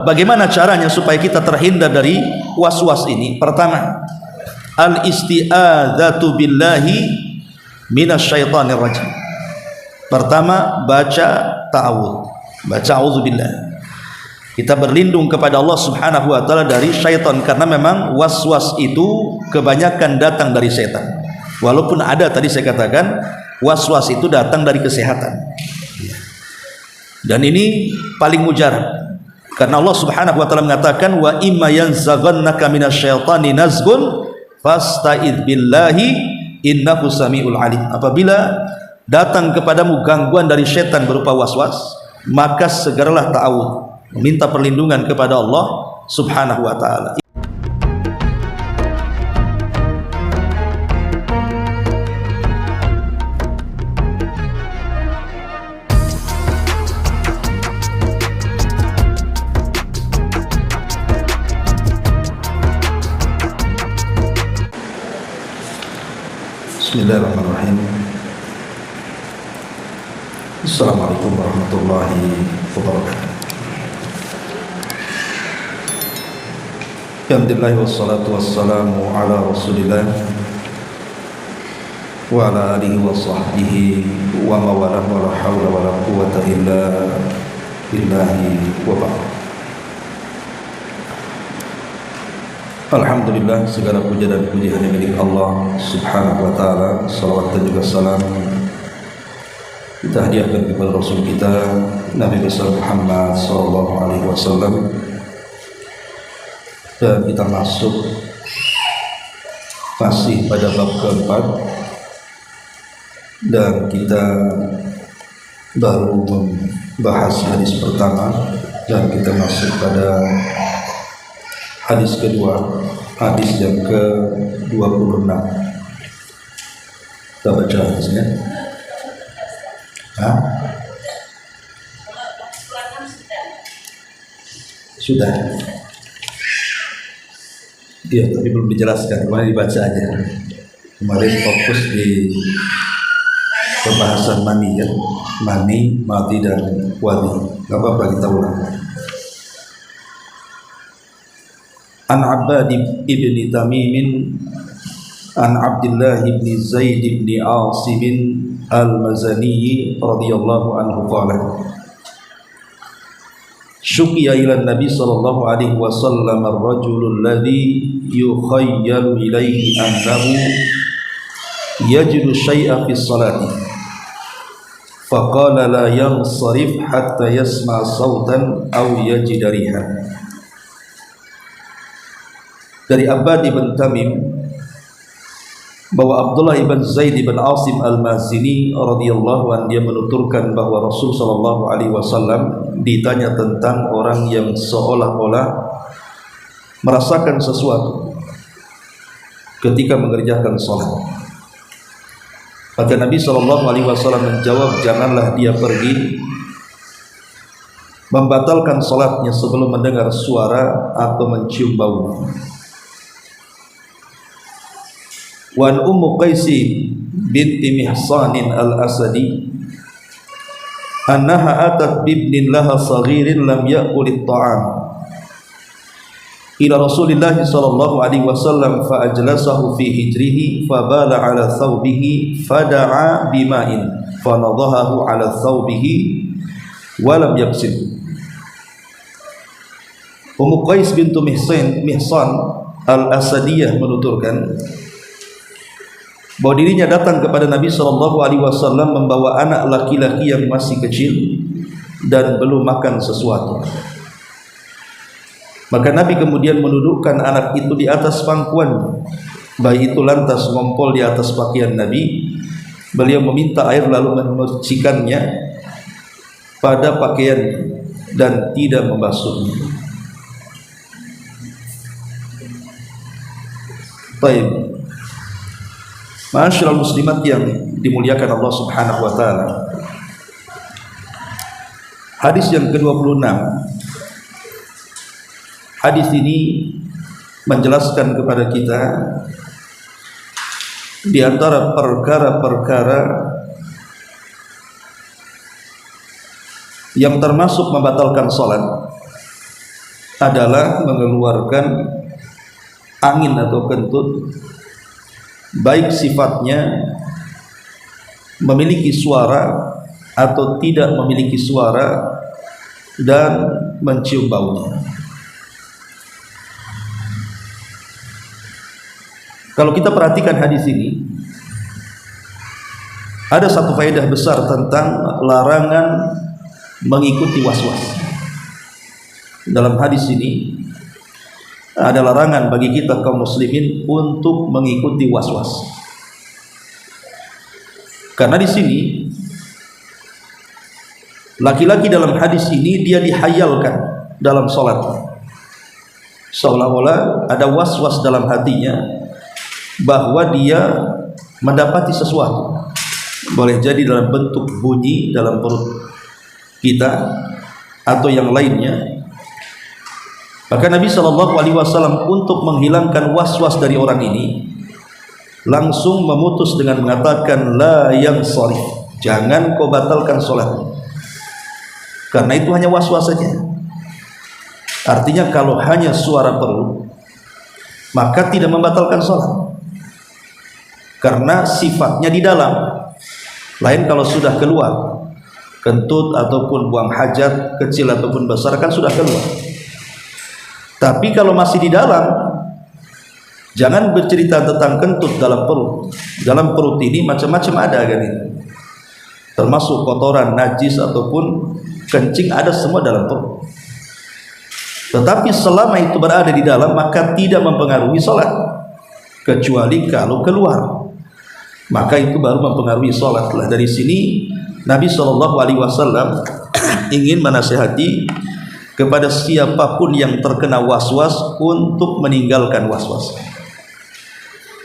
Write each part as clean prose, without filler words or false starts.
Bagaimana caranya supaya kita terhindar dari was-was ini? Pertama, al-isti'adzatu billahi minasyaitonir rajim. Pertama, baca ta'awudz, baca auzubillah. Kita berlindung kepada Allah Subhanahu wa taala dari syaitan, karena memang was-was itu kebanyakan datang dari setan. Walaupun ada tadi saya katakan was-was itu datang dari kesehatan. Dan ini paling mujarab. Karena Allah Subhanahu wa taala mengatakan wa imma yanzaghannaka minasyaitani nazghun fasta'idz billahi innahu samiul alim. Apabila datang kepadamu gangguan dari setan berupa waswas, maka segeralah ta'awudz, meminta perlindungan kepada Allah Subhanahu wa taala. Bismillahirrahmanirrahim. Assalamualaikum warahmatullahi wabarakatuh. Alhamdulillah wassalatu wassalamu ala rasulillah wa ala alihi wa sahbihi wa mawalah wa la hawla wa la quwwata illa billahi wa ba'd. Alhamdulillah, segala puja dan puji hanya milik Allah Subhanahu wa taala. Salawat dan juga salam kita hadiahkan kepada Rasul kita Nabi besar Muhammad sallallahu alaihi wasallam. Dan kita masuk masih pada bab keempat, dan kita baru membahas hadis pertama, dan kita masuk pada hadis kedua, hadis yang ke-26. Kita baca hadisnya. Sudah. Iya, tapi belum dijelaskan. Kemarin dibaca aja. Kemarin fokus di pembahasan mani, ya. Mani, mati, dan wadi. Gak apa-apa, kita ulang. An Abbad ibn Tamim an Abdullah ibn Zaid ibn Asim al-Mazani radhiyallahu anhu qala syukiya ila Nabi sallallahu alaihi wasallam ar-rajul alladhi yukhayyalu ilayhi annahu yajidu shay'a fi salati faqala la yansarif hatta yasma sautan aw yajid rihan. Dari Abbad ibn Tamim bahwa Abdullah ibn Zaid ibn Asim al-Mazini radhiyallahu anhu dia menuturkan bahwa Rasul sallallahu alaihi wasallam ditanya tentang orang yang seolah-olah merasakan sesuatu ketika mengerjakan salat. Maka Nabi sallallahu alaihi wasallam menjawab, janganlah dia pergi membatalkan salatnya sebelum mendengar suara atau mencium bau. Wan Ummu Qaisi binti Mihsanin al-Asadi annaha atat bibnin laha saghirin lam ya'kulit ta'am ila Rasulillah sallallahu alaihi wasallam fa ajlasahu fi hijrihi fa bala ala thawbihi fada'a bima'in fa nadahahu ala thawbihi wa lam yaksil. Ummu Qais bintu Mihsan al-Asadiyah menuturkan bahwa dirinya datang kepada Nabi sallallahu alaihi wasallam membawa anak laki-laki yang masih kecil dan belum makan sesuatu. Maka Nabi kemudian menundukkan anak itu di atas pangkuan. Bayi itu lantas ngompol di atas pakaian Nabi. Beliau meminta air lalu memercikannya pada pakaian dan tidak membasuhnya. Baik. Ma'asyiral muslimat yang dimuliakan Allah Subhanahu wa taala. Hadis yang ke-26. Hadis ini menjelaskan kepada kita di antara perkara-perkara yang termasuk membatalkan salat adalah mengeluarkan angin atau kentut, baik sifatnya memiliki suara atau tidak memiliki suara, dan mencium baunya. Kalau kita perhatikan hadis ini, ada satu faedah besar tentang larangan mengikuti was-was. Dalam hadis ini ada larangan bagi kita kaum muslimin untuk mengikuti was-was. Karena di sini laki-laki dalam hadis ini dia dihayalkan dalam sholatnya, seolah-olah ada was-was dalam hatinya bahwa dia mendapati sesuatu, boleh jadi dalam bentuk bunyi dalam perut kita atau yang lainnya. Maka Nabi SAW untuk menghilangkan was-was dari orang ini langsung memutus dengan mengatakan la yansharif, jangan kau batalkan sholatmu, karena itu hanya was-was saja. Artinya kalau hanya suara perut maka tidak membatalkan sholat, karena sifatnya di dalam. Lain kalau sudah keluar, kentut ataupun buang hajat kecil ataupun besar kan sudah keluar. Tapi kalau masih di dalam, jangan bercerita tentang kentut dalam perut. Dalam perut ini macam-macam ada kan ini, termasuk kotoran, najis ataupun kencing, ada semua dalam perut. Tetapi selama itu berada di dalam maka tidak mempengaruhi sholat, kecuali kalau keluar, maka itu baru mempengaruhi sholat. Dari sini Nabi SAW ingin menasihati kepada siapapun yang terkena was-was untuk meninggalkan was-was,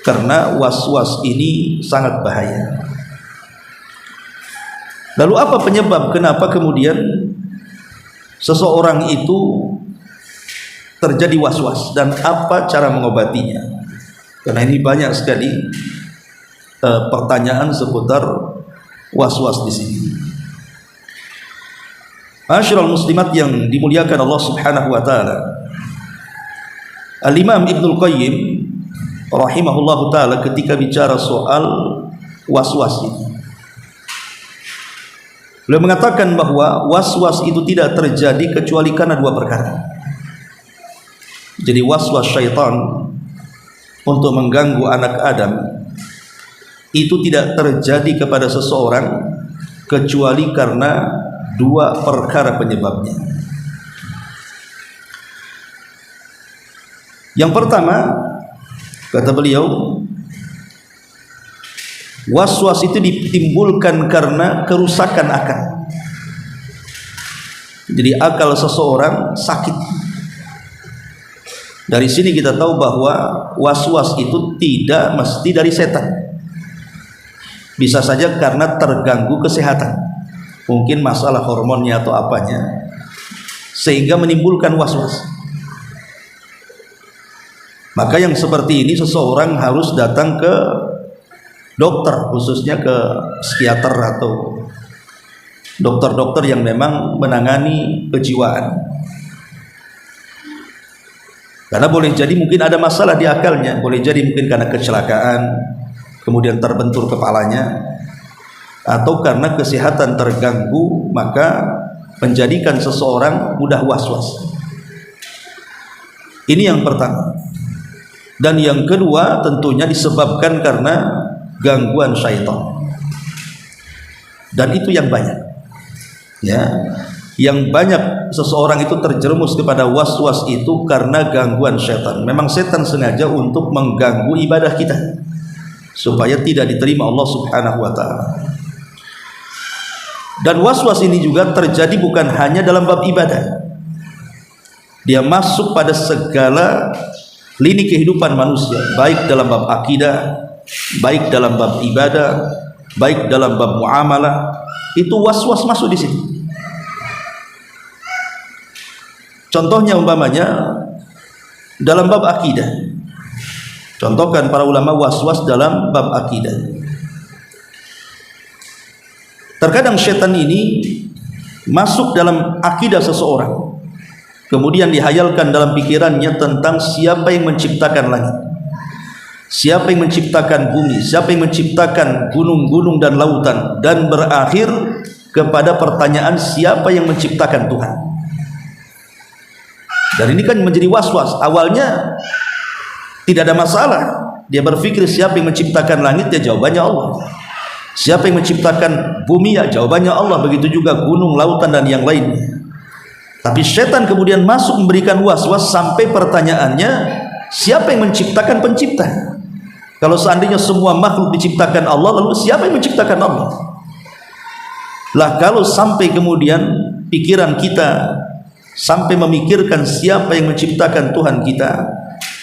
karena was-was ini sangat bahaya. Lalu apa penyebab kenapa kemudian seseorang itu terjadi was-was dan apa cara mengobatinya? Karena ini banyak sekali pertanyaan seputar was-was di sini. Ma'asyiral muslimat yang dimuliakan Allah Subhanahu wa taala, Al-Imam Ibnul Qayyim rahimahullahu taala ketika bicara soal was-was ini, beliau mengatakan bahwa was-was itu tidak terjadi kecuali karena dua perkara. Jadi was-was syaitan untuk mengganggu anak Adam itu tidak terjadi kepada seseorang kecuali karena dua perkara penyebabnya. Yang pertama, kata beliau, was-was itu ditimbulkan karena kerusakan akal. Jadi akal seseorang sakit. Dari sini kita tahu bahwa was-was itu tidak mesti dari setan. Bisa saja karena terganggu kesehatan, mungkin masalah hormonnya atau apanya, sehingga menimbulkan was-was. Maka yang seperti ini seseorang harus datang ke dokter, khususnya ke psikiater atau dokter-dokter yang memang menangani kejiwaan. Karena boleh jadi mungkin ada masalah di akalnya, boleh jadi mungkin karena kecelakaan kemudian terbentur kepalanya, atau karena kesehatan terganggu maka menjadikan seseorang mudah was-was. Ini yang pertama. Dan yang kedua tentunya disebabkan karena gangguan syaitan. Dan itu yang banyak. Ya, yang banyak seseorang itu terjerumus kepada was-was itu karena gangguan syaitan. Memang setan sengaja untuk mengganggu ibadah kita supaya tidak diterima Allah Subhanahu wa taala. Dan was-was ini juga terjadi bukan hanya dalam bab ibadah. Dia masuk pada segala lini kehidupan manusia, baik dalam bab akidah, baik dalam bab ibadah, baik dalam bab muamalah. Itu was-was masuk di sini. Contohnya umpamanya dalam bab akidah. Contohkan para ulama was-was dalam bab akidah. Terkadang syaitan ini masuk dalam akidah seseorang kemudian dihayalkan dalam pikirannya tentang siapa yang menciptakan langit, siapa yang menciptakan bumi, siapa yang menciptakan gunung-gunung dan lautan, dan berakhir kepada pertanyaan siapa yang menciptakan Tuhan. Dan ini kan menjadi was-was. Awalnya tidak ada masalah, dia berpikir siapa yang menciptakan langit, ya jawabannya Allah. Siapa yang menciptakan bumi, ya jawabannya Allah. Begitu juga gunung, lautan dan yang lainnya. Tapi setan kemudian masuk memberikan was-was sampai pertanyaannya, siapa yang menciptakan pencipta? Kalau seandainya semua makhluk diciptakan Allah, lalu siapa yang menciptakan Allah? Lah kalau sampai kemudian pikiran kita sampai memikirkan siapa yang menciptakan Tuhan kita,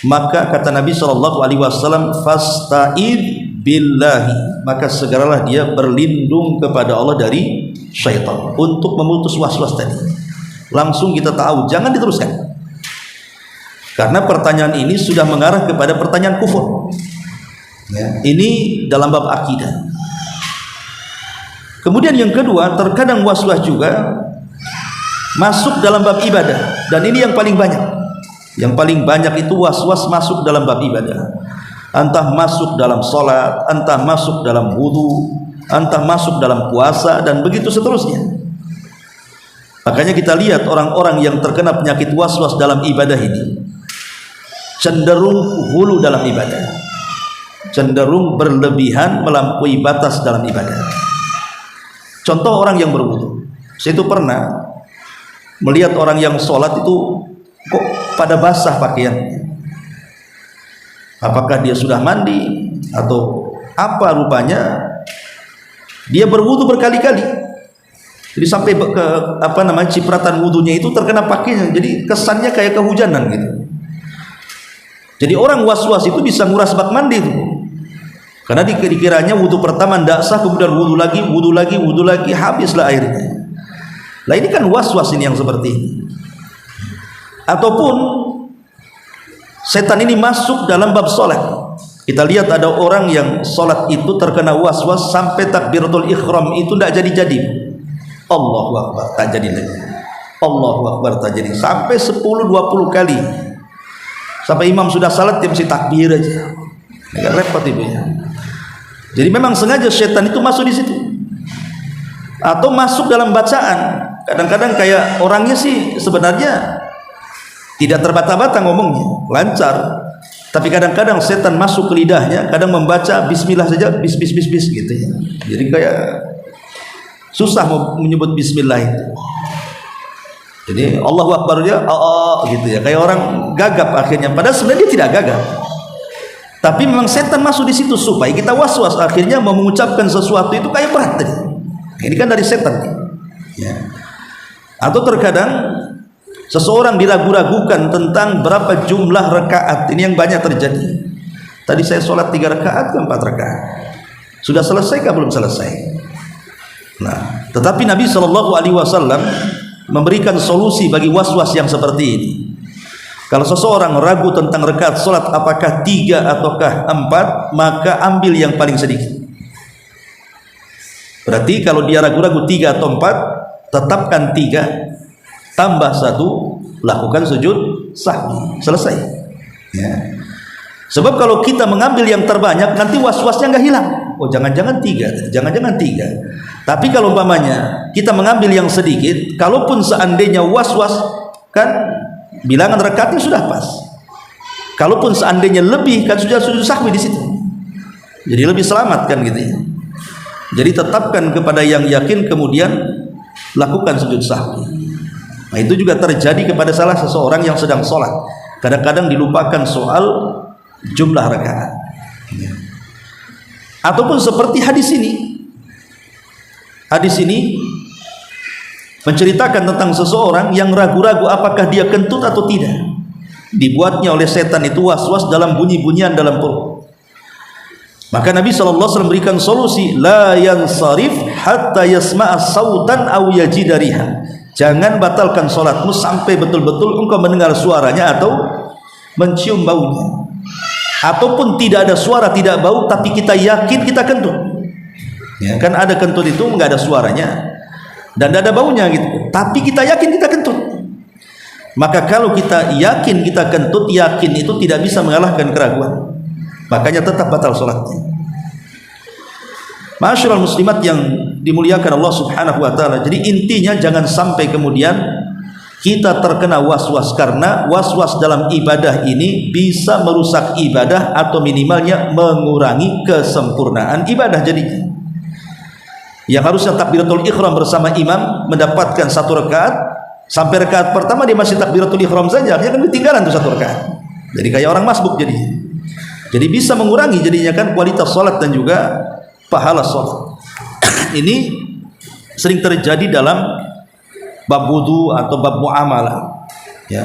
maka kata Nabi SAW, fasta'id billahi, maka segeralah dia berlindung kepada Allah dari syaitan untuk memutus was-was tadi. Langsung kita tahu, jangan diteruskan, karena pertanyaan ini sudah mengarah kepada pertanyaan kufur ya. Ini dalam bab akidah. Kemudian yang kedua, terkadang was-was juga masuk dalam bab ibadah, dan ini yang paling banyak. Yang paling banyak itu was-was masuk dalam bab ibadah, entah masuk dalam sholat, entah masuk dalam wudu, entah masuk dalam puasa, dan begitu seterusnya. Makanya kita lihat orang-orang yang terkena penyakit was-was dalam ibadah ini cenderung hulu dalam ibadah, cenderung berlebihan melampaui batas dalam ibadah. Contoh orang yang berwudu, saya itu pernah melihat orang yang sholat itu kok pada basah pakaiannya. Apakah dia sudah mandi atau apa, rupanya dia berwudu berkali-kali. Jadi sampai ke cipratan wudunya itu terkena pakaiannya. Jadi kesannya kayak kehujanan gitu. Jadi orang was-was itu bisa nguras bak mandi itu. Karena dikiranya wudu pertama tidak sah, kemudian wudu lagi, habislah airnya. Nah ini kan was-was ini yang seperti ini. Ataupun setan ini masuk dalam bab sholat. Kita lihat ada orang yang sholat itu terkena was-was sampai takbiratul ikhram itu tidak jadi-jadi. Allahu Akbar, tak jadi lagi. Allahu Akbar, tak jadi. Sampai 10-20 kali. Sampai imam sudah salat dia mesti takbir aja. Agak repot itu ya. Jadi memang sengaja setan itu masuk di situ. Atau masuk dalam bacaan. Kadang-kadang kayak orangnya sih sebenarnya tidak terbata-bata ngomongnya, lancar. Tapi kadang-kadang setan masuk ke lidahnya, kadang membaca bismillah saja, bis gitu ya. Jadi kayak susah mau menyebut bismillah itu. Jadi Allahu Akbar dia gitu ya, kayak orang gagap akhirnya, padahal sebenarnya dia tidak gagap. Tapi memang setan masuk di situ supaya kita was-was, akhirnya mau mengucapkan sesuatu itu kayak berat tadi. Ini kan dari setan ya. Atau terkadang seseorang diragu-ragukan tentang berapa jumlah rakaat. Ini yang banyak terjadi. Tadi saya sholat 3 rakaat ke 4 rakaat, sudah selesai kah belum selesai? Nah, tetapi Nabi SAW memberikan solusi bagi was-was yang seperti ini. Kalau seseorang ragu tentang rakaat sholat apakah 3 ataukah 4, maka ambil yang paling sedikit. Berarti kalau dia ragu-ragu 3 atau 4, tetapkan 3 tambah 1, lakukan sujud sahwi, selesai ya. Sebab kalau kita mengambil yang terbanyak, nanti was-wasnya nggak hilang. Oh jangan-jangan 3, jangan-jangan 3. Tapi kalau umpamanya kita mengambil yang sedikit, kalaupun seandainya was-was, kan bilangan rakaatnya sudah pas. Kalaupun seandainya lebih, kan sudah sujud sahwi di situ. Jadi lebih selamat kan gitu ya. Jadi tetapkan kepada yang yakin, kemudian lakukan sujud sahwi. Nah itu juga terjadi kepada salah seseorang yang sedang sholat. Kadang-kadang dilupakan soal jumlah rakaat. Ataupun seperti hadis ini. Hadis ini menceritakan tentang seseorang yang ragu-ragu apakah dia kentut atau tidak. Dibuatnya oleh setan itu was-was dalam bunyi-bunyian dalam perut. Maka Nabi SAW memberikan solusi, la yansarif hatta yasma'a sautan aw yajida rihan. Jangan batalkan sholatmu sampai betul-betul engkau mendengar suaranya atau mencium baunya. Ataupun tidak ada suara, tidak bau, tapi kita yakin kita kentut ya, kan ada kentut itu nggak ada suaranya dan tidak ada baunya gitu, tapi kita yakin kita kentut. Maka kalau kita yakin kita kentut, yakin itu tidak bisa mengalahkan keraguan, makanya tetap batal sholatnya. Ma'asyiral muslimat yang dimuliakan Allah subhanahu wa ta'ala, jadi intinya jangan sampai kemudian kita terkena was-was, karena was-was dalam ibadah ini bisa merusak ibadah atau minimalnya mengurangi kesempurnaan ibadah. Jadinya yang harusnya takbiratul ihram bersama imam mendapatkan 1 rakaat, sampai rakaat pertama dia masih takbiratul ihram saja, dia kan ketinggalan tuh 1 rakaat. Jadi kayak orang masbuk jadinya. Jadi bisa mengurangi jadinya kan kualitas salat dan juga pahala salat. Ini sering terjadi dalam bab wudu atau bab muamalah, ya,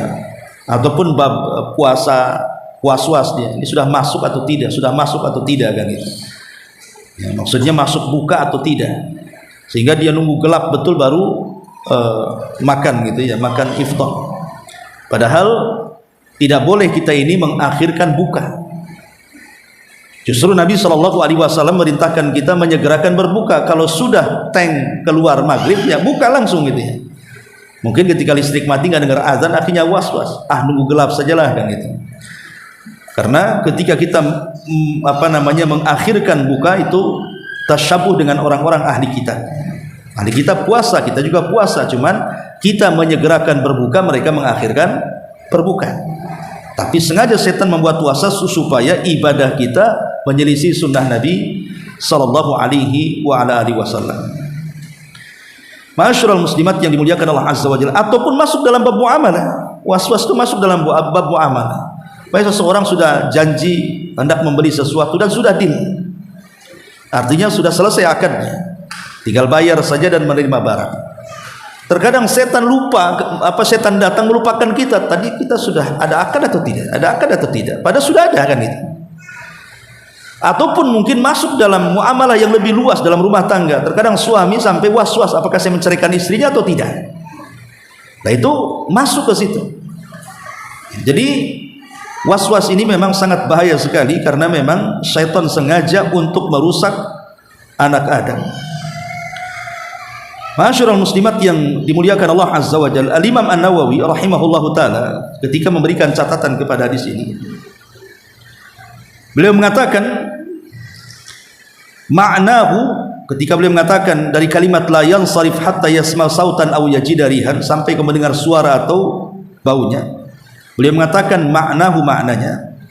ataupun bab puasa, was-was dia. Ini sudah masuk atau tidak? Sudah masuk atau tidak kan itu? Ya, maksudnya masuk buka atau tidak, sehingga dia nunggu gelap betul baru makan gitu ya, makan iftar. Padahal tidak boleh kita ini mengakhirkan buka. Justru Nabi SAW merintahkan kita menyegerakan berbuka. Kalau sudah teng keluar maghrib ya buka langsung gitu ya. Mungkin ketika listrik mati nggak dengar azan akhirnya was-was, nunggu gelap sajalah kan gitu. Karena ketika kita mengakhirkan buka itu tasyabuh dengan orang-orang ahli kita. Ahli kita puasa, kita juga puasa, cuman kita menyegerakan berbuka, mereka mengakhirkan berbuka. Tapi sengaja setan membuat puasa supaya ibadah kita menyelisih sunnah Nabi sallallahu alaihi wasallam. Ma'asyiral muslimat yang dimuliakan Allah azza wajalla, ataupun masuk dalam bab muamalah. Was-was itu masuk dalam bab muamalah. Baik, seseorang sudah janji hendak membeli sesuatu dan sudah deal, artinya sudah selesai akadnya, tinggal bayar saja dan menerima barang. Terkadang setan lupa, setan datang melupakan kita, tadi kita sudah ada akad atau tidak, ada akad atau tidak, padahal sudah ada kan itu. Ataupun mungkin masuk dalam muamalah yang lebih luas dalam rumah tangga. Terkadang suami sampai was-was, apakah saya menceraikan istrinya atau tidak. Nah itu masuk ke situ. Jadi was-was ini memang sangat bahaya sekali, karena memang syaitan sengaja untuk merusak anak Adam. Ma'asyiral muslimat yang dimuliakan Allah azza wa jalla, Al-Imam An-Nawawi rahimahullahu taala ketika memberikan catatan kepada hadis ini, beliau mengatakan ma'nahu, ketika beliau mengatakan dari kalimat la yansarif hatta yasma sautan aw yajida rihan, sampai ke mendengar suara atau baunya, beliau mengatakan ma'nahu, maknanya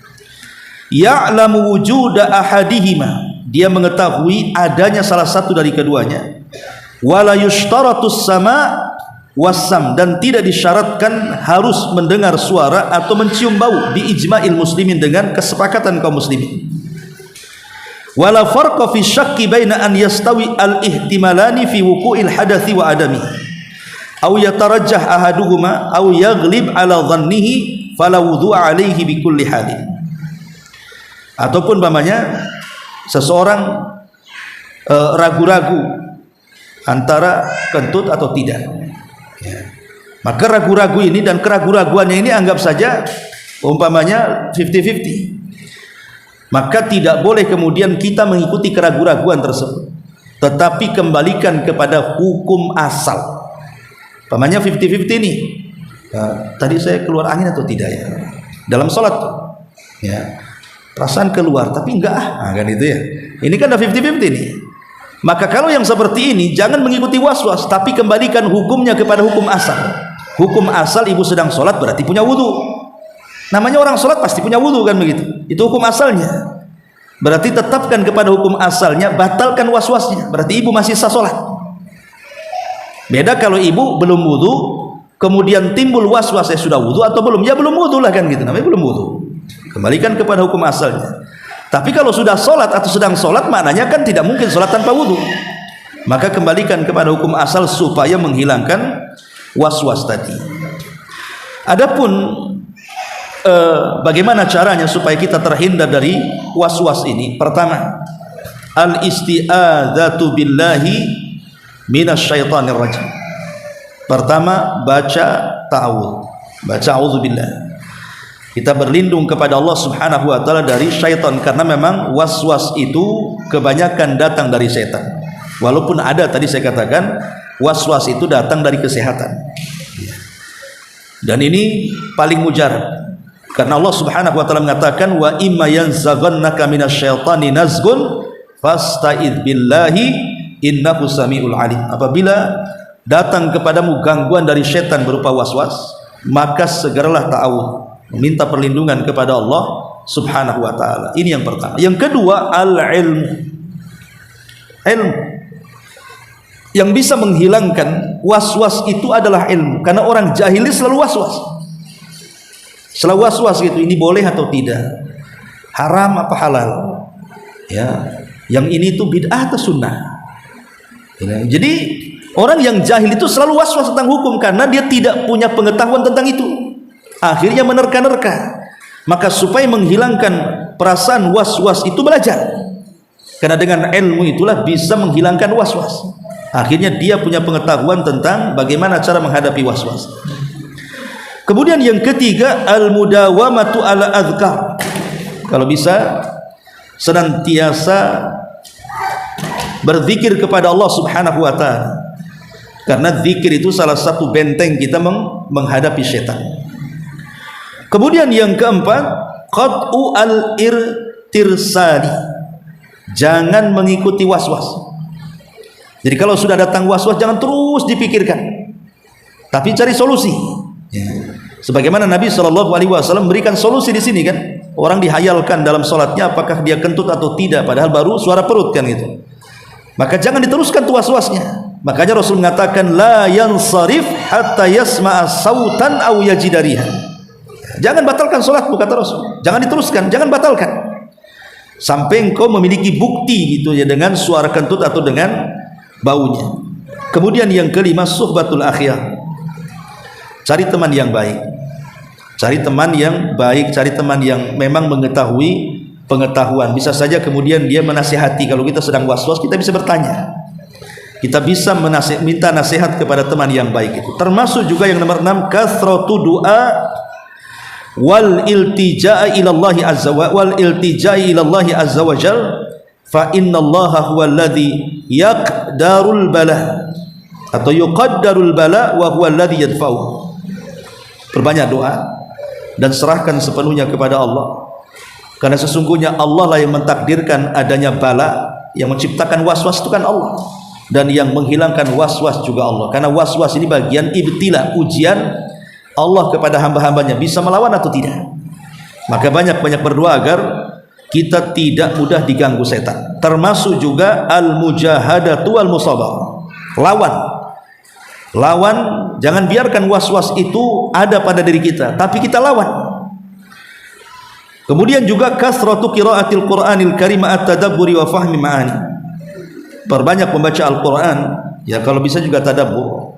ya'lamu wujuda ahadihima, dia mengetahui adanya salah satu dari keduanya, wala yushtaratus sama wasam, dan tidak disyaratkan harus mendengar suara atau mencium bau, bi ijma'il muslimin, dengan kesepakatan kaum muslimin. Wala farqa fi syakki baina an yastawi al ihtimalani fi wuqu'il hadathi wa adami aw yatarajjah ahaduhuma aw yaghlib ala dhannihi fala wudhu'a alaihi bi kulli halin. Ataupun umpamanya seseorang ragu-ragu antara kentut atau tidak, ya. Maka ragu-ragu ini dan keraguan-raguannya ini anggap saja umpamanya 50-50. Maka tidak boleh kemudian kita mengikuti keraguan-raguan tersebut, tetapi kembalikan kepada hukum asal. Umpamanya 50-50 ini, tadi saya keluar angin atau tidak ya dalam sholat, ya, perasaan keluar tapi enggak kan itu ya. Ini kan ada 50-50 nih. Maka kalau yang seperti ini jangan mengikuti was-was, tapi kembalikan hukumnya kepada hukum asal. Hukum asal, ibu sedang sholat berarti punya wudhu. Namanya orang sholat pasti punya wudhu kan begitu. Itu hukum asalnya. Berarti tetapkan kepada hukum asalnya, batalkan was-wasnya. Berarti ibu masih sah sholat. Beda kalau ibu belum wudhu, kemudian timbul was-was, saya sudah wudhu atau belum? Ya belum wudhu lah kan gitu. Namanya belum wudhu. Kembalikan kepada hukum asalnya. Tapi kalau sudah sholat atau sedang sholat, maknanya kan tidak mungkin sholat tanpa wudhu. Maka kembalikan kepada hukum asal supaya menghilangkan was-was tadi. Adapun bagaimana caranya supaya kita terhindar dari was-was ini? Pertama, al-isti'adzatu billahi minasyaitonir rajim. Pertama, baca ta'awudz, baca auzubillah. Kita berlindung kepada Allah subhanahu wa ta'ala dari syaitan, karena memang was-was itu kebanyakan datang dari syaitan. Walaupun ada tadi saya katakan was-was itu datang dari kesehatan. Dan ini paling mujarab. Karena Allah Subhanahu wa taala mengatakan wa imma yanzaghannaka minasyaitani nazghun fasta'idz billahi innahu samiul alim. Apabila datang kepadamu gangguan dari setan berupa waswas, maka segeralah ta'awudz, meminta perlindungan kepada Allah Subhanahu wa taala. Ini yang pertama. Yang kedua, al-ilmu. Ilmu yang bisa menghilangkan waswas itu adalah ilmu. Karena orang jahil selalu waswas. Selalu waswas gitu, ini boleh atau tidak, haram apa halal, ya, yang ini tuh bid'ah atau sunnah. Ya, jadi orang yang jahil itu selalu waswas tentang hukum karena dia tidak punya pengetahuan tentang itu. Akhirnya menerka-nerka. Maka supaya menghilangkan perasaan was-was itu belajar. Karena dengan ilmu itulah bisa menghilangkan was-was. Akhirnya dia punya pengetahuan tentang bagaimana cara menghadapi was-was. Kemudian yang ketiga, al-mudawamatu ala adzkar. Kalau bisa senantiasa berzikir kepada Allah Subhanahu wa taala. Karena zikir itu salah satu benteng kita menghadapi setan. Kemudian yang keempat, qat'u al-irtirsali. Jangan mengikuti waswas. Jadi kalau sudah datang waswas jangan terus dipikirkan, tapi cari solusi. Sebagaimana Nabi SAW memberikan solusi di sini kan, orang dihayalkan dalam sholatnya apakah dia kentut atau tidak, padahal baru suara perut kan gitu. Maka jangan diteruskan tuh was-wasnya. Makanya Rasul mengatakan la yansarif hatta yasma'a sautan aw yajidariha. Jangan batalkan sholatmu, kata Rasul. Jangan diteruskan, jangan batalkan sampai engkau memiliki bukti gitu ya dengan suara kentut atau dengan baunya. Kemudian yang kelima, suhbatul akhyar. Cari teman yang baik. Cari teman yang baik, cari teman yang memang mengetahui pengetahuan. Bisa saja kemudian dia menasihati. Kalau kita sedang was-was, kita bisa bertanya. Kita bisa minta nasihat kepada teman yang baik itu. Termasuk juga yang nomor 6, kathratu du'a wal iltija'a ila Allah azza wa jal fa innallaha huwallazi yaqdarul bala atau yuqaddarul bala wa huwallazi yadfa'u. Perbanyak doa dan serahkan sepenuhnya kepada Allah, karena sesungguhnya Allah lah yang mentakdirkan adanya bala. Yang menciptakan waswas itu kan Allah, dan yang menghilangkan waswas juga Allah. Karena waswas ini bagian ibtila, ujian Allah kepada hamba-hambanya, bisa melawan atau tidak. Maka banyak-banyak berdoa agar kita tidak mudah diganggu setan. Termasuk juga al-mujahadatu wal musabar. Lawan, jangan biarkan was-was itu ada pada diri kita, tapi kita lawan. Kemudian juga kasratu qiraatil Qur'anil Karim at-tadabburi wa fahmi ma'ani. Perbanyak membaca Al-Qur'an, ya kalau bisa juga tadabbur.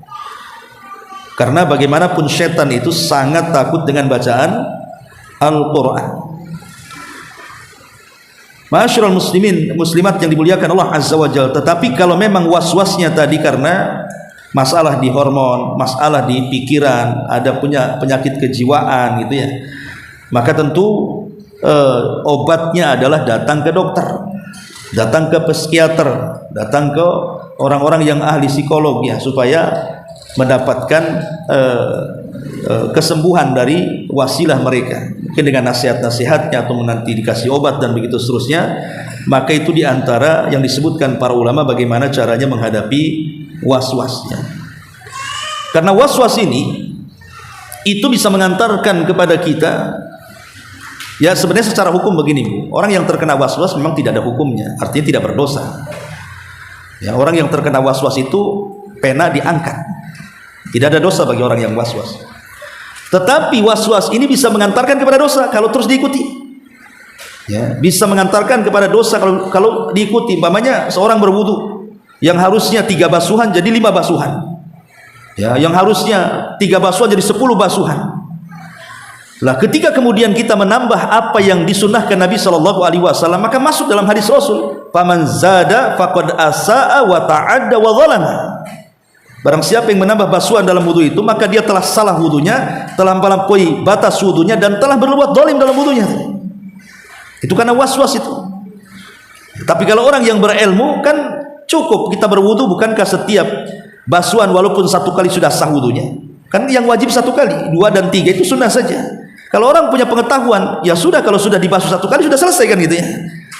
Karena bagaimanapun setan itu sangat takut dengan bacaan Al-Qur'an. Ma'asyiral muslimin muslimat yang dimuliakan Allah Azza wa Jalla. Tetapi kalau memang was-wasnya tadi karena masalah di hormon, masalah di pikiran, ada punya penyakit kejiwaan gitu ya, maka tentu obatnya adalah datang ke dokter, datang ke psikiater, datang ke orang-orang yang ahli psikolog ya, supaya mendapatkan kesembuhan dari wasilah mereka, mungkin dengan nasihat-nasihatnya atau nanti dikasih obat dan begitu seterusnya. Maka itu diantara yang disebutkan para ulama bagaimana caranya menghadapi was-wasnya. Karena was-was ini itu bisa mengantarkan kepada kita, ya sebenarnya secara hukum begini Bu, orang yang terkena was-was memang tidak ada hukumnya, artinya tidak berdosa. Ya, orang yang terkena was-was itu pena diangkat, tidak ada dosa bagi orang yang was-was. Tetapi was-was ini bisa mengantarkan kepada dosa kalau terus diikuti. Ya, bisa mengantarkan kepada dosa kalau diikuti. Umpamanya seorang berwudu yang harusnya 3 basuhan jadi 5 basuhan, ya, yang harusnya 3 basuhan jadi 10 basuhan. Lah ketika kemudian kita menambah apa yang disunnahkan Nabi SAW, maka masuk dalam hadis Rasul, faman zada faqad asaa wa ta'adda wa zalama. Barang siapa yang menambah basuhan dalam wudu itu, maka dia telah salah wudunya, telah melampaui batas wudunya, dan telah berbuat zalim dalam wudunya. Itu karena was-was itu. Tapi kalau orang yang berilmu kan cukup kita berwudu, bukankah setiap basuhan walaupun 1 kali sudah sah wudunya? Kan yang wajib 1 kali, 2 dan 3 itu sunnah saja. Kalau orang punya pengetahuan, ya sudah, kalau sudah dibasuh 1 kali sudah selesai kan gitu ya.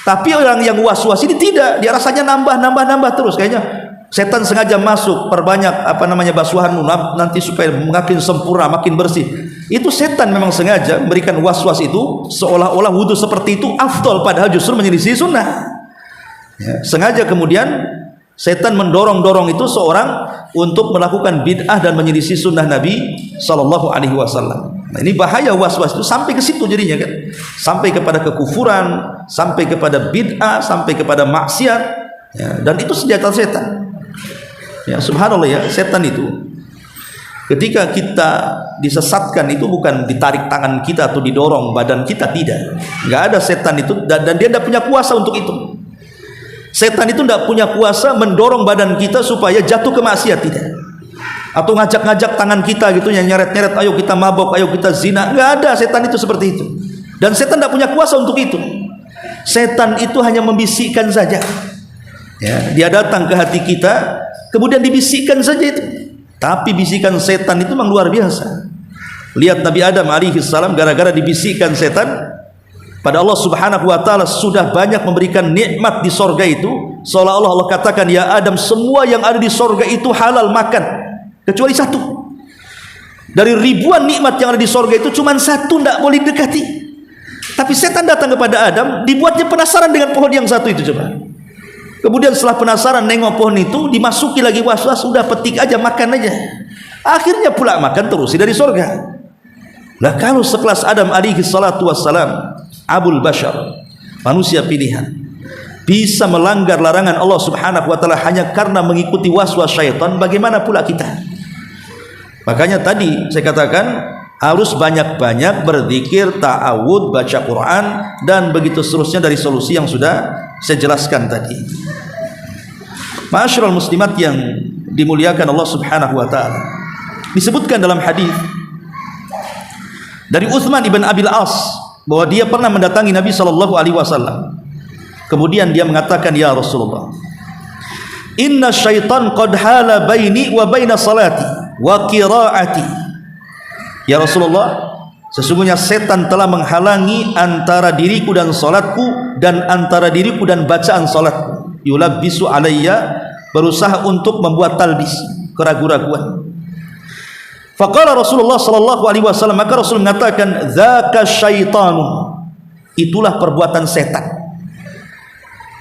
Tapi orang yang was-was ini tidak, dia rasanya nambah terus. Kayaknya setan sengaja masuk, perbanyak basuhanmu nanti supaya makin sempurna, makin bersih. Itu setan memang sengaja memberikan was-was itu, seolah-olah wudu seperti itu afdol, padahal justru menyelisih sunnah. Ya, sengaja kemudian setan mendorong itu seorang untuk melakukan bid'ah dan menyelisih sunnah Nabi Sallallahu Alaihi Wasallam. Nah, ini bahaya was-was itu sampai ke situ jadinya kan, sampai kepada kekufuran, sampai kepada bid'ah, sampai kepada maksiat. Ya, dan itu senjata setan. Ya, subhanallah ya, setan itu ketika kita disesatkan itu bukan ditarik tangan kita atau didorong badan kita, tidak. Nggak ada setan itu, dan dia tidak punya kuasa untuk itu. Setan itu tidak punya kuasa mendorong badan kita supaya jatuh ke maksiat, tidak. Atau ngajak-ngajak tangan kita gitu, yang nyeret-nyeret, ayo kita mabok, ayo kita zina. Nggak ada setan itu seperti itu. Dan setan tidak punya kuasa untuk itu. Setan itu hanya membisikkan saja. Ya, dia datang ke hati kita, kemudian dibisikkan saja itu. Tapi bisikan setan itu memang luar biasa. Lihat Nabi Adam alaihi salam, gara-gara dibisikkan setan, pada Allah subhanahu wa ta'ala sudah banyak memberikan nikmat di sorga itu, seolah-olah Allah katakan, ya Adam, semua yang ada di sorga itu halal makan, kecuali 1. Dari ribuan nikmat yang ada di sorga itu, cuma 1 tidak boleh dekati. Tapi setan datang kepada Adam, dibuatnya penasaran dengan pohon yang 1 itu. Coba, kemudian setelah penasaran nengok pohon itu, dimasuki lagi was-was, sudah petik aja, makan aja. Akhirnya pula makan terus dari sorga. Nah, kalau sekelas Adam alaihi salatu wassalam, Abul Bashar, manusia pilihan, bisa melanggar larangan Allah subhanahu wa ta'ala hanya karena mengikuti was-was syaitan, bagaimana pula kita? Makanya tadi saya katakan harus banyak-banyak berzikir, ta'awud, baca Quran, dan begitu seterusnya dari solusi yang sudah saya jelaskan tadi. Ma'asyiral muslimat yang dimuliakan Allah subhanahu wa ta'ala, disebutkan dalam hadis dari Utsman ibn Abil As bahwa dia pernah mendatangi Nabi Sallallahu Alaihi Wasallam. Kemudian dia mengatakan, ya Rasulullah, inna syaitan qad hala baini wa baina salati wa qiraati. Ya Rasulullah, sesungguhnya setan telah menghalangi antara diriku dan salatku, dan antara diriku dan bacaan salatku. Yulabbisu alayya, berusaha untuk membuat talbis, keraguan-raguan. Faqala Rasulullah sallallahu alaihi wasallam, maka Rasul mengatakan, dzaka syaitanu, itulah perbuatan setan.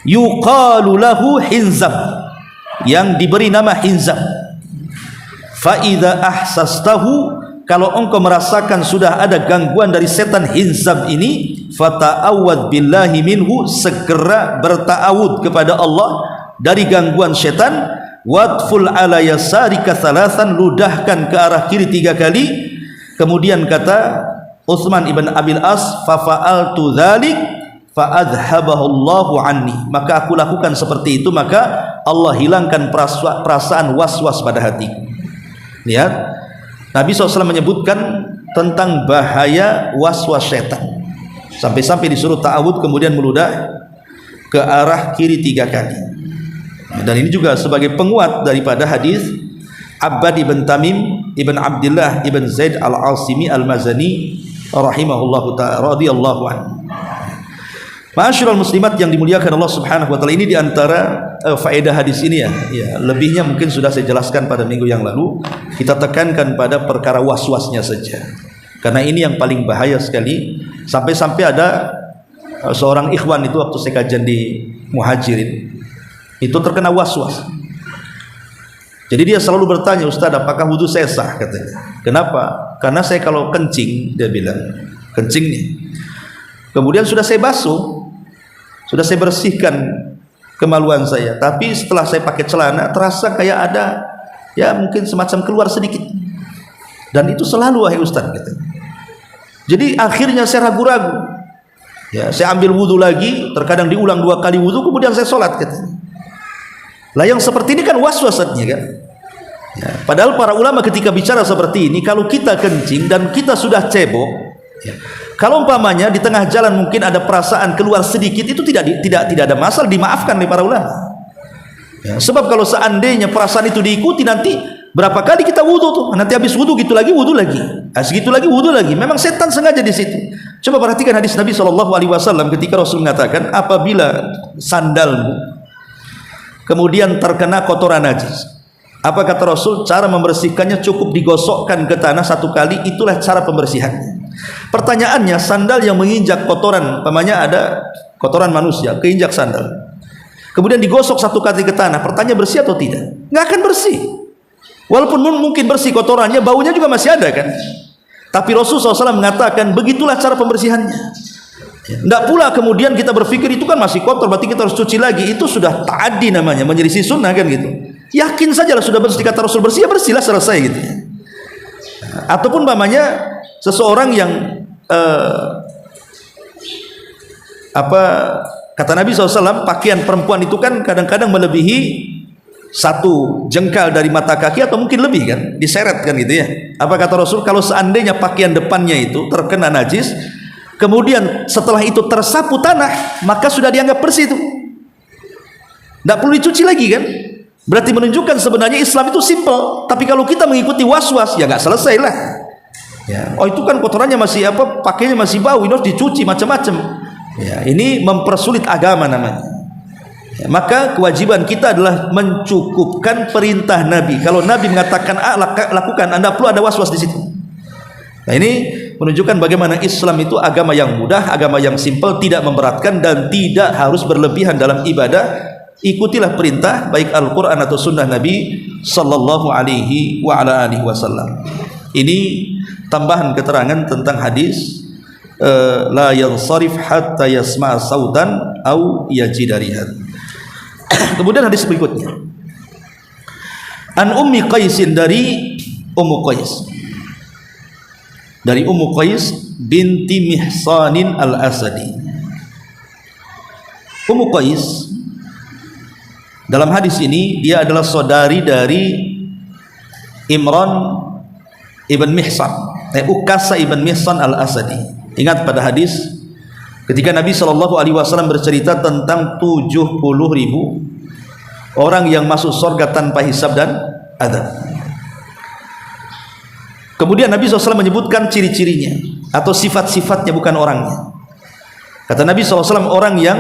Yuqalu lahu hinzab, yang diberi nama hinzab. Fa idza ahsastahu, kalau engkau merasakan sudah ada gangguan dari setan hinzab ini, fata'awwad billahi minhu, segera berta'awud kepada Allah dari gangguan setan. Wadful ala yasarika thalathan, ludahkan ke arah kiri 3 kali. Kemudian kata Utsman ibn Abil As, fa fa'altu dzalik fa adhabahu Allahu anni, maka aku lakukan seperti itu, maka Allah hilangkan perasaan was-was pada hatiku. Lihat, Nabi SAW menyebutkan tentang bahaya was-was setan, sampai-sampai disuruh ta'awud kemudian meludah ke arah kiri 3 kali. Dan ini juga sebagai penguat daripada hadis Abbad ibn Tamim ibn Abdullah ibn Zaid al-Asimi al-Mazani rahimahullahu ta'ala radhiyallahu anhu. Ma'asyiral muslimat yang dimuliakan Allah subhanahu wa ta'ala, ini diantara faedah hadis ini ya. Lebihnya mungkin sudah saya jelaskan pada minggu yang lalu. Kita tekankan pada perkara was-wasnya saja, karena ini yang paling bahaya sekali. Sampai-sampai ada seorang ikhwan itu waktu saya kajian di Muhajirin, itu terkena was-was. Jadi dia selalu bertanya, Ustaz, apakah wudhu saya sah? Katanya. Kenapa? Karena saya kalau kencing, dia bilang, kencing nih, kemudian sudah saya basuh, sudah saya bersihkan kemaluan saya, tapi setelah saya pakai celana terasa kayak ada, ya mungkin semacam keluar sedikit, dan itu selalu, wahai Ustaz, katanya. Jadi akhirnya saya ragu-ragu, ya saya ambil wudhu lagi, terkadang diulang 2 kali wudhu, kemudian saya sholat, katanya. Lah yang seperti ini kan was-wasatnya kan. Ya, padahal para ulama ketika bicara seperti ini, kalau kita kencing dan kita sudah cebok, ya, kalau umpamanya di tengah jalan mungkin ada perasaan keluar sedikit, itu tidak ada masalah, dimaafkan oleh para ulama. Ya, sebab kalau seandainya perasaan itu diikuti, nanti Berapa kali kita wudu tuh? Nanti habis wudu gitu lagi, wudu lagi. Segitu lagi, wudu lagi. Memang setan sengaja di situ. Coba perhatikan hadis Nabi SAW ketika Rasul mengatakan, apabila sandalmu kemudian terkena kotoran najis, apa kata Rasul? Cara membersihkannya cukup digosokkan ke tanah 1 kali, itulah cara pembersihannya. Pertanyaannya, sandal yang menginjak kotoran, umpamanya ada kotoran manusia, keinjak sandal, kemudian digosok 1 kali ke tanah, pertanyaan bersih atau tidak? Nggak akan bersih. Walaupun mungkin bersih kotorannya, baunya juga masih ada kan. Tapi Rasulullah SAW mengatakan begitulah cara pembersihannya. Tidak pula kemudian kita berpikir itu kan masih kotor, berarti kita harus cuci lagi. Itu sudah ta'addi namanya, menyelisih sunnah kan gitu. Yakin sajalah sudah bersih, kata Rasul bersih, ya bersihlah, selesai gitu. Ataupun umpamanya seseorang yang kata Nabi SAW, pakaian perempuan itu kan kadang-kadang melebihi 1 jengkal dari mata kaki atau mungkin lebih kan, diseret kan gitu ya. Apa kata Rasul? Kalau seandainya pakaian depannya itu terkena najis, kemudian setelah itu tersapu tanah, maka sudah dianggap bersih itu, tidak perlu dicuci lagi kan. Berarti menunjukkan sebenarnya Islam itu simple. Tapi kalau kita mengikuti was-was, ya nggak selesai lah ya. Oh itu kan kotorannya masih pakainya masih bau, ini harus dicuci macam-macam ya. Ini mempersulit agama namanya. Ya, maka kewajiban kita adalah mencukupkan perintah Nabi. Kalau Nabi mengatakan A, lakukan, Anda perlu ada was-was di situ. Nah ini menunjukkan bagaimana Islam itu agama yang mudah, agama yang simpel, tidak memberatkan dan tidak harus berlebihan dalam ibadah. Ikutilah perintah baik Al-Quran atau Sunnah Nabi Sallallahu Alaihi Wasallam. Ini tambahan keterangan tentang hadis la yansarif hatta yasma'a sautan au yajidarihan. Kemudian hadis berikutnya, an Ummi Qaisin, dari Ummu Qais, dari Ummu Qais binti Mihsanin al-Asadi. Ummu Qais dalam hadis ini dia adalah saudari dari Imran ibn Mihsan, Ukasa ibn Mihsan al-Asadi. Ingat pada hadis ketika Nabi SAW bercerita tentang 70.000 orang yang masuk surga tanpa hisab dan adab. Kemudian Nabi SAW menyebutkan ciri-cirinya atau sifat-sifatnya, bukan orangnya. Kata Nabi SAW, orang yang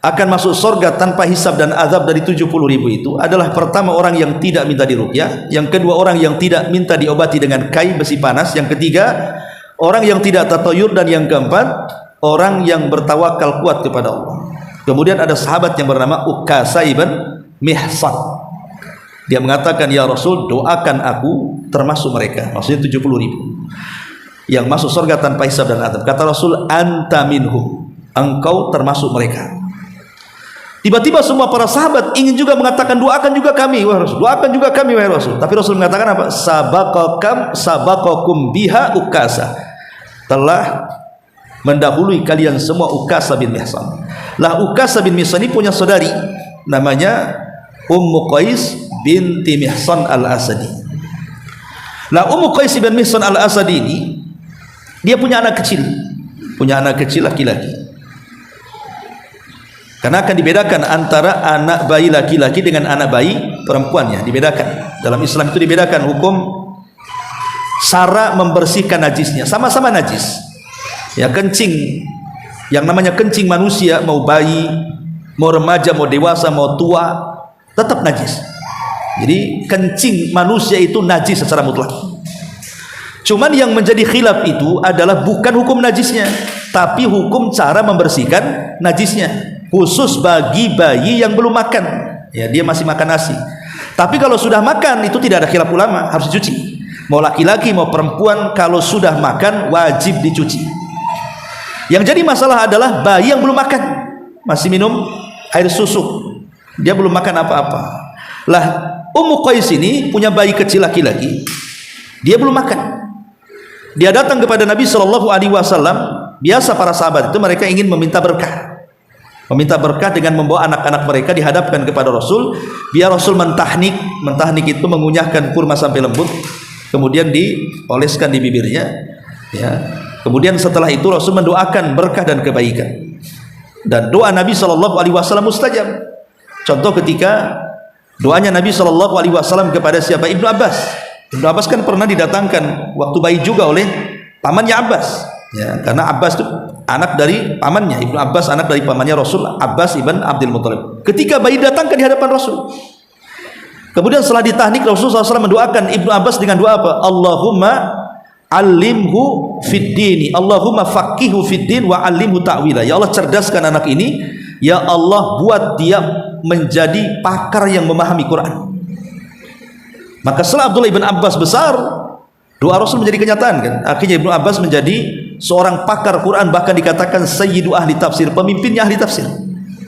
akan masuk surga tanpa hisab dan azab dari 70.000 itu adalah, pertama, orang yang tidak minta diruqyah, yang kedua orang yang tidak minta diobati dengan kain besi panas, yang ketiga orang yang tidak tatayur, dan yang keempat orang yang bertawakal kuat kepada Allah. Kemudian ada sahabat yang bernama Ukasa ibn Mihsan. Dia mengatakan, ya Rasul, doakan aku termasuk mereka. Maksudnya 70.000 yang masuk surga tanpa hisab dan adab. Kata Rasul, anta minhum, engkau termasuk mereka. Tiba-tiba semua para sahabat ingin juga mengatakan, doakan juga kami wahai Rasul, doakan juga kami wahai Rasul. Tapi Rasul mengatakan apa? Sabaqakum biha Ukasa, telah mendahului kalian semua Ukasa bin Mihsan. Lah Ukasa bin Mihsan ini punya saudari namanya Ummu Qais binti Mihsan al-Asadi. Lah Ummu Qais bin Mihsan al-Asadi ini dia punya anak kecil laki-laki. Karena akan dibedakan antara anak bayi laki-laki dengan anak bayi perempuannya, dibedakan. Dalam Islam itu dibedakan hukum cara membersihkan najisnya, sama-sama najis. Ya, kencing, yang namanya kencing manusia, mau bayi, mau remaja, mau dewasa, mau tua, tetap najis. Jadi kencing manusia itu najis secara mutlak. Cuman yang menjadi khilaf itu adalah bukan hukum najisnya, tapi hukum cara membersihkan najisnya, khusus bagi bayi yang belum makan. Ya, dia masih makan nasi. Tapi kalau sudah makan itu tidak ada khilaf ulama, harus dicuci. Mau laki-laki mau perempuan, kalau sudah makan wajib dicuci. Yang jadi masalah adalah bayi yang belum makan, masih minum air susu, dia belum makan apa-apa. Lah Ummu Qais ini punya bayi kecil laki-laki, dia belum makan. Dia datang kepada Nabi SAW. Biasa para sahabat itu mereka ingin meminta berkah, dengan membawa anak-anak mereka dihadapkan kepada Rasul, biar Rasul mentahnik itu mengunyahkan kurma sampai lembut, kemudian dioleskan di bibirnya. Ya. Kemudian setelah itu Rasul mendoakan berkah dan kebaikan. Dan doa Nabi SAW mustajab. Contoh ketika Doanya Nabi SAW kepada siapa? Ibnu Abbas. Ibnu Abbas kan pernah didatangkan waktu bayi juga oleh pamannya Abbas. Ya, karena Abbas itu anak dari pamannya. Ibnu Abbas anak dari pamannya Rasul, Abbas ibn Abdul Muthalib. Ketika bayi datangkan di hadapan Rasul, kemudian setelah ditahnik, Rasulullah SAW mendoakan Ibnu Abbas dengan doa apa? Allahumma alimhu fid dini, Allahumma faqihu fid din wa alimhu ta'wila. Ya Allah, cerdaskan anak ini, ya Allah buat dia menjadi pakar yang memahami Quran. Maka setelah Abdullah ibn Abbas besar, doa Rasul menjadi kenyataan kan. Akhirnya Ibnu Abbas menjadi seorang pakar Quran, bahkan dikatakan sayyidu ahli tafsir, pemimpinnya ahli tafsir,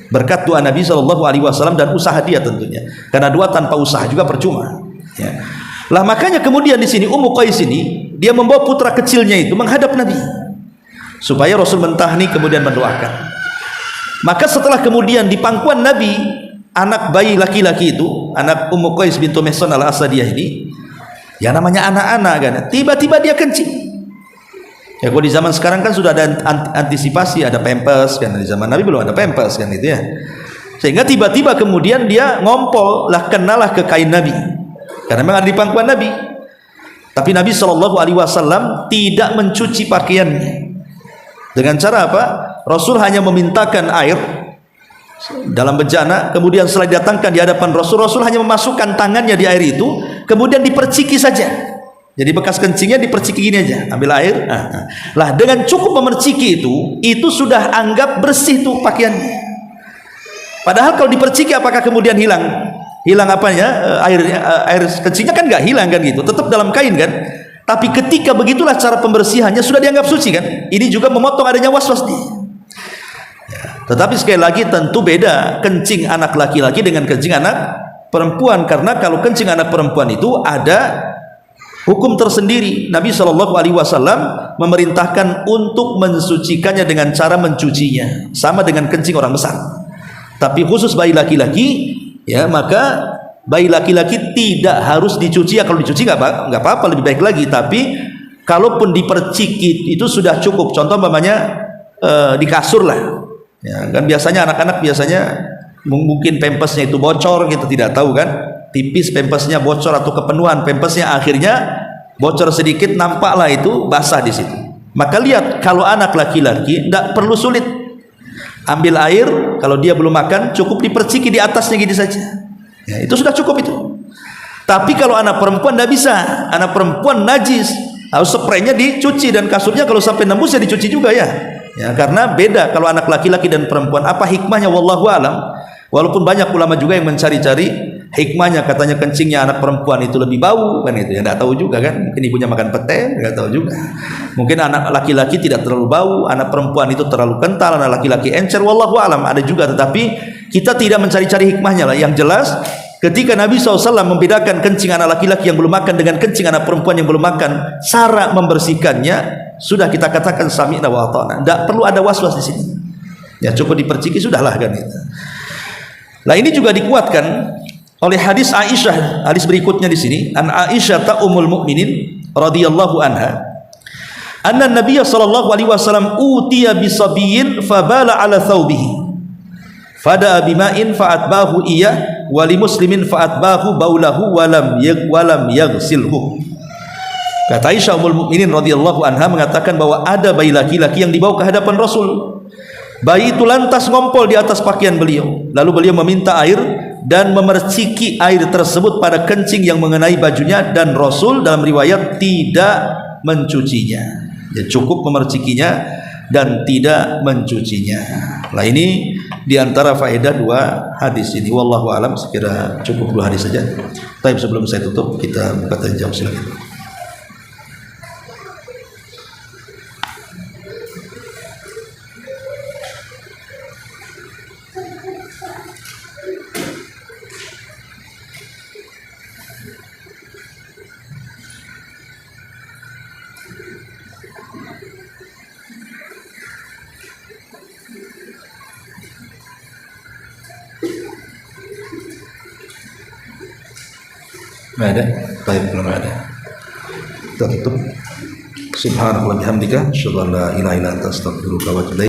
berkat doa Nabi SAW dan usaha dia tentunya, karena doa tanpa usaha juga percuma ya. Lah makanya kemudian di sini Ummu Qais ini dia membawa putra kecilnya itu menghadap Nabi supaya Rasul mentahni kemudian mendoakan. Maka setelah kemudian di pangkuan Nabi, anak bayi laki-laki itu, anak Ummu Qais bintu Mihsan al-Asadiyah ini, ya namanya anak-anak kan, tiba-tiba dia kencing. Ya kalau di zaman sekarang kan sudah ada antisipasi, ada pampers kan, di zaman Nabi belum ada pampers kan itu ya. Sehingga tiba-tiba kemudian dia ngompol lah, kenalah ke kain Nabi, karena memang ada di pangkuan Nabi. Tapi Nabi SAW tidak mencuci pakaiannya. Dengan cara apa? Rasul hanya memintakan air dalam bejana, kemudian setelah didatangkan di hadapan Rasul, Rasul hanya memasukkan tangannya di air itu, kemudian diperciki saja. Jadi bekas kencingnya diperciki gini aja, ambil air. Lah dengan cukup memerciki itu sudah anggap bersih tuh pakaiannya. Padahal kalau diperciki apakah kemudian hilang? Hilang apanya? Air kencingnya kan nggak hilang kan gitu, tetap dalam kain kan. Tapi ketika begitulah cara pembersihannya sudah dianggap suci kan. Ini juga memotong adanya was-was nih. Tetapi sekali lagi tentu beda kencing anak laki-laki dengan kencing anak perempuan, karena kalau kencing anak perempuan itu ada hukum tersendiri. Nabi SAW memerintahkan untuk mensucikannya dengan cara mencucinya, sama dengan kencing orang besar. Tapi khusus bayi laki-laki, ya maka bayi laki-laki tidak harus dicuci. Ya kalau dicuci nggak apa-apa, lebih baik lagi. Tapi kalaupun diperciki itu sudah cukup. Contoh umpamanya di kasur lah. Ya kan biasanya anak-anak biasanya mungkin pempesnya itu bocor gitu, tidak tahu kan. Tipis pempesnya bocor atau kepenuhan pempesnya, akhirnya bocor sedikit, nampaklah itu basah di situ. Maka lihat, kalau anak laki-laki tidak perlu sulit, ambil air, kalau dia belum makan cukup diperciki di atasnya gitu saja ya, itu sudah cukup itu. Tapi kalau anak perempuan tidak bisa, anak perempuan najis, harus spraynya dicuci, dan kasurnya kalau sampai nembus ya dicuci juga ya, karena beda kalau anak laki-laki dan perempuan. Apa hikmahnya wallahu alam. Walaupun banyak ulama juga yang mencari-cari hikmahnya, katanya kencingnya anak perempuan itu lebih bau kan itu ya, tidak tahu juga kan, mungkin ibunya makan pete, tidak tahu juga. Mungkin anak laki-laki tidak terlalu bau, anak perempuan itu terlalu kental, anak laki-laki encer, wallahu alam, ada juga. Tetapi kita tidak mencari-cari hikmahnya lah. Yang jelas ketika Nabi SAW membedakan kencing anak laki-laki yang belum makan dengan kencing anak perempuan yang belum makan, cara membersihkannya sudah kita katakan sami'na wa ata'na, tidak perlu ada was-was di sini ya, cukup diperciki sudahlah kan itu. Nah ini juga dikuatkan oleh hadis Aisyah, hadis berikutnya di sini, an Aisyah ta ummul mukminin radhiyallahu anha, anna Nabiy sallallahu alaihi wasallam utiya bisabiyyin fabala ala thawbihi fada bima'in fa'atbahu iya wa li muslimin fa'atbahu baulahu walam yaghsilhu. Kata Aisyah ummul mukminin radhiyallahu anha mengatakan bahwa ada bayi laki-laki yang dibawa ke hadapan Rasul. Bayi itu lantas ngompol di atas pakaian beliau, lalu beliau meminta air dan memerciki air tersebut pada kencing yang mengenai bajunya, dan Rasul dalam riwayat tidak mencucinya, ya cukup memercikinya dan tidak mencucinya. Nah ini diantara faedah dua hadis ini. Wallahu alam, sekira cukup dua hadis saja. Tapi sebelum saya tutup, kita buka tanya jawab, silakan. Ada? Baik, belum ada. Kita tutup. Subhanallah bihamdika, asyhadu an la ilaha illa anta, astaghfiruka wa atubu ilaik.